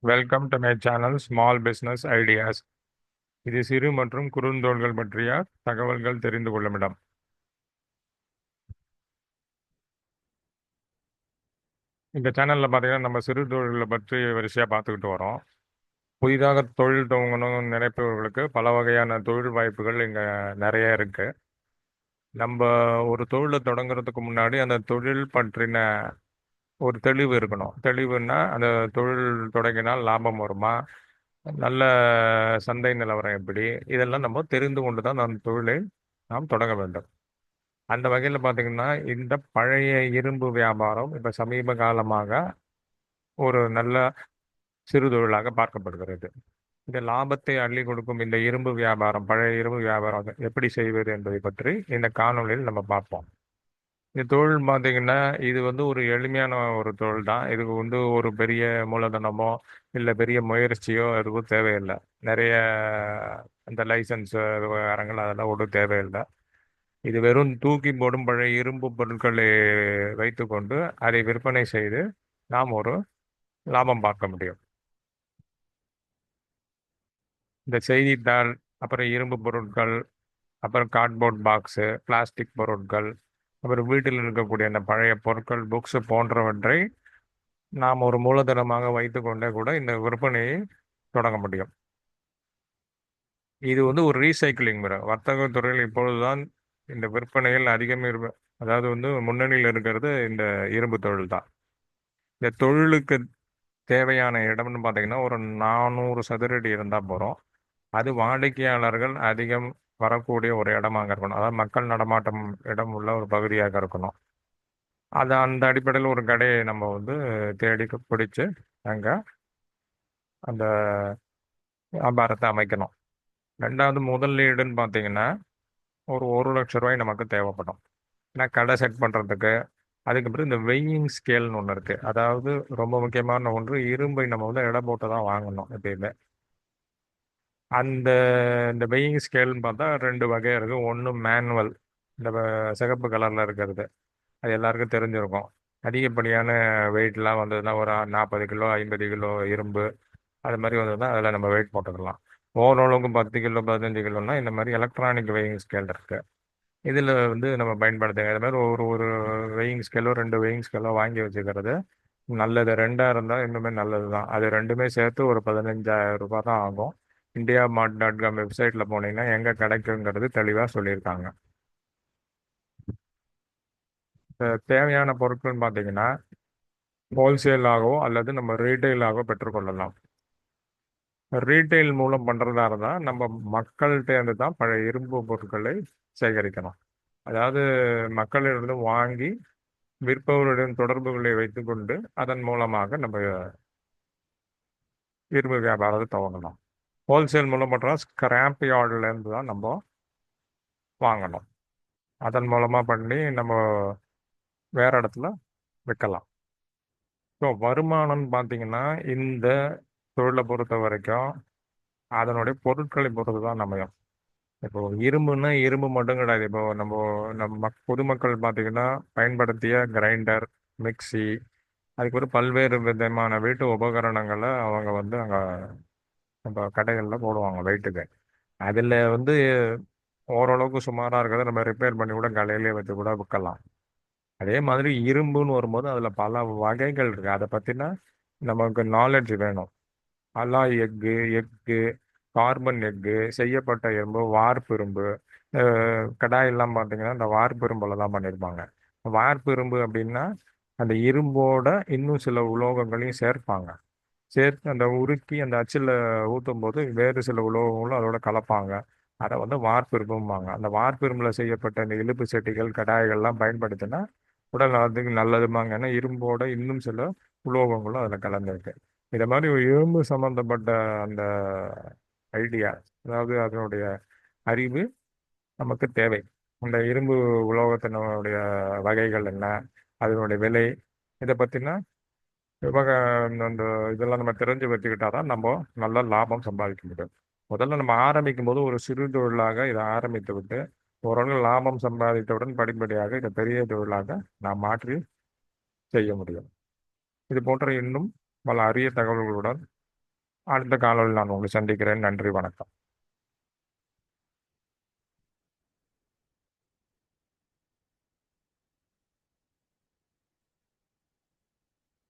Welcome to my channel small business ideas. இது சிறு மற்றும் குறுந்தொழில்கள் பற்றிய தகவல்கள் தெரிந்து கொள்ளும் இடம். இந்த சேனலில் பார்த்தீங்கன்னா நம்ம சிறு தொழில்களை பற்றி வரிசையாக பார்த்துக்கிட்டு வரோம். புதிதாக தொழில் துவங்கணும்னு நினைப்பவர்களுக்கு பல வகையான தொழில் வாய்ப்புகள் இங்கே நிறைய இருக்கு. நம்ம ஒரு தொழிலை தொடங்குறதுக்கு முன்னாடி அந்த தொழில் பற்றின ஒரு தெளிவு இருக்கணும். தெளிவுன்னா அந்த தொழில் தொடங்கினால் லாபம் வருமா, நல்ல சந்தை நிலவரம் எப்படி, இதெல்லாம் நம்ம தெரிந்து கொண்டு தான் அந்த தொழிலை நாம் தொடங்க வேண்டும். அந்த வகையில் பார்த்தீங்கன்னா இந்த பழைய இரும்பு வியாபாரம் இப்போ சமீப காலமாக ஒரு நல்ல சிறு தொழிலாக பார்க்கப்படுகிறது. இந்த லாபத்தை அள்ளி கொடுக்கும் இந்த இரும்பு வியாபாரம், பழைய இரும்பு வியாபாரம் எப்படி செய்வது என்பதை பற்றி இந்த காணொளியில் நம்ம பார்ப்போம். இந்த தொழில் பார்த்தீங்கன்னா இது ஒரு எளிமையான ஒரு தொழில் தான். இதுக்கு ஒரு பெரிய மூலதனமோ இல்லை பெரிய முயற்சியோ எதுவும் தேவையில்லை. நிறைய அந்த லைசன்ஸ் விவகாரங்கள் அதெல்லாம் ஒன்றும் தேவையில்லை. இது வெறும் தூக்கி போடும் பழைய இரும்பு பொருட்களை வைத்துக்கொண்டு அதை விற்பனை செய்து நாம் ஒரு லாபம் பார்க்க முடியும். இந்த செய்தித்தாள், அப்புறம் இரும்பு பொருட்கள், அப்புறம் கார்ட்போர்ட் பாக்ஸு, பிளாஸ்டிக் பொருட்கள், அப்புறம் வீட்டில் இருக்கக்கூடிய அந்த பழைய பொருட்கள், புக்ஸ் போன்றவற்றை நாம் ஒரு மூலதனமாக வைத்துக்கொண்டே கூட இந்த விற்பனையை தொடங்க முடியும். இது ஒரு ரீசைக்கிளிங் முறை. வர்த்தக துறையில் இப்பொழுதுதான் இந்த விற்பனையில் அதிகம் அதாவது முன்னணியில் இருக்கிறது இந்த இரும்பு தொழில் தான். இந்த தொழிலுக்கு தேவையான இடம்னு பார்த்தீங்கன்னா ஒரு 400 சதுரடி இருந்தால் போகிறோம். அது வாடிக்கையாளர்கள் அதிகம் வரக்கூடிய ஒரு இடமாக இருக்கணும். அதாவது மக்கள் நடமாட்டம் இடம் உள்ள ஒரு பகுதியாக இருக்கணும். அது அந்த அடிப்படையில் ஒரு கடையை நம்ம தேடி பிடிச்சு அங்கே அந்த வியாபாரத்தை அமைக்கணும். ரெண்டாவது முதலீடுன்னு பார்த்தீங்கன்னா ஒரு லட்ச ரூபாய் நமக்கு தேவைப்படும். ஏன்னா கடை செட் பண்ணுறதுக்கு. அதுக்கப்புறம் இந்த வெயிங் ஸ்கேல்னு ஒன்று இருக்குது. அதாவது ரொம்ப முக்கியமான ஒன்று, இரும்பை நம்ம எடை போட்டு தான் வாங்கணும் எப்பயுமே. அந்த இந்த வெயிங் ஸ்கேல்னு பார்த்தா ரெண்டு வகை இருக்குது. ஒன்று மேனுவல், இந்த சிகப்பு கலரில் இருக்கிறது, அது எல்லாருக்கும் தெரிஞ்சிருக்கும். அதிகப்படியான வெயிட்லாம் வந்ததுன்னா ஒரு 40 கிலோ 50 கிலோ இரும்பு அது மாதிரி வந்ததுன்னா அதில் நம்ம வெயிட் போட்டுக்கலாம். ஓரளவுக்கு 10 கிலோ 15 கிலோன்னா இந்த மாதிரி எலக்ட்ரானிக் வெயிங் ஸ்கேல் இருக்குது. இதில் நம்ம பயன்படுத்துங்க. இது மாதிரி ஒரு ஒரு வெயிங் ஸ்கேலோ 2 வெயிங் ஸ்கேலோ வாங்கி வச்சுக்கிறது நல்லது. ரெண்டாக இருந்தால் இன்னுமே நல்லது தான். அது ரெண்டுமே சேர்த்து ஒரு 15,000 ரூபாய் தான் ஆகும். IndiaMart.com வெப்சைட்டில் போனீங்கன்னா எங்கே கிடைக்குங்கிறது தெளிவாக சொல்லியிருக்காங்க. தேவையான பொருட்கள்னு பார்த்தீங்கன்னா ஹோல்சேலாகவோ அல்லது நம்ம ரீட்டைலாகவோ பெற்றுக்கொள்ளலாம். ரீட்டைல் மூலம் பண்ணுறதா இருந்தால் நம்ம மக்கள்கிட்ட இருந்து தான் பழைய இரும்பு பொருட்களை சேகரிக்கணும். அதாவது மக்களிடம் வாங்கி விற்பவருடன் தொடர்புகளை வைத்துக்கொண்டு அதன் மூலமாக நம்ம இரும்பு வியாபாரத்தை துவங்கணும். ஹோல்சேல் மூலம் பண்ணுறோம், ஸ்கிராப் யார்ட்லேருந்து தான் நம்ம வாங்கணும். அதன் மூலமாக பண்ணி நம்ம வேற இடத்துல விற்கலாம். ஸோ வருமானம்னு பார்த்தீங்கன்னா இந்த தொழிலை பொறுத்த வரைக்கும் அதனுடைய பொருட்களை பொறுத்து தான் அமையும். இப்போ இரும்புன்னா இரும்பு மட்டும் கிடையாது. இப்போ நம்ம பொதுமக்கள் பார்த்தீங்கன்னா பயன்படுத்திய கிரைண்டர், மிக்சி, அதுக்கப்புறம் பல்வேறு விதமான வீட்டு உபகரணங்களை அவங்க அங்கே நம்ம கடைகளில் போடுவாங்க வெயிட்டுக்கு. அதில் ஓரளவுக்கு சுமாராக இருக்கிறத நம்ம ரிப்பேர் பண்ணி கூட கடையிலே வச்சு கூட விற்கலாம். அதே மாதிரி இரும்புன்னு வரும்போது அதில் பல வகைகள் இருக்குது. அதை பற்றின நமக்கு நாலேஜ் வேணும். அலாய் எக்கு, கார்பன் எக்கு, செய்யப்பட்ட இரும்பு, வார்ப்பு இரும்பு. கடாயெல்லாம் பார்த்தீங்கன்னா இந்த வார்ப்பு இரும்பில் தான் பண்ணியிருப்பாங்க. வார்ப்பு இரும்பு அப்படின்னா அந்த இரும்போட இன்னும் சில உலோகங்களையும் சேர்ப்பாங்க. சேர்த்து அந்த உருக்கி அந்த அச்சில் ஊற்றும் போது வேறு சில உலோகங்களும் அதோட கலப்பாங்க. அதை வார்ப்பு இரும்பும்பாங்க. அந்த வார்ப்பு இரும்பில் செய்யப்பட்ட இந்த இழுப்பு செட்டிகள், கடாய்கள்லாம் பயன்படுத்தினா உடல் நலத்துக்கு நல்லதுமாங்க. ஏன்னா இரும்போட இன்னும் சில உலோகங்களும் அதில் கலந்துருக்கு. இதை மாதிரி ஒரு இரும்பு சம்பந்தப்பட்ட அந்த ஐடியா, அதாவது அதனுடைய அறிவு நமக்கு தேவை. அந்த இரும்பு உலோகத்தினுடைய வகைகள் என்ன, அதனுடைய விலை, இதை பற்றின விவக அந்த இதெல்லாம் நம்ம தெரிஞ்சு வச்சுக்கிட்டா தான் நம்ம நல்ல லாபம் சம்பாதிக்க முடியும். முதல்ல நம்ம ஆரம்பிக்கும் போது ஒரு சிறு தொழிலாக இதை ஆரம்பித்து விட்டு ஓரளவு லாபம் சம்பாதித்தவுடன் படிப்படியாக இதை பெரிய தொழிலாக நாம் மாற்றி செய்ய முடியும். இது போன்ற இன்னும் பல அரிய தகவல்களுடன் அடுத்த காலையில் நான் உங்களை சந்திக்கிறேன். நன்றி, வணக்கம்.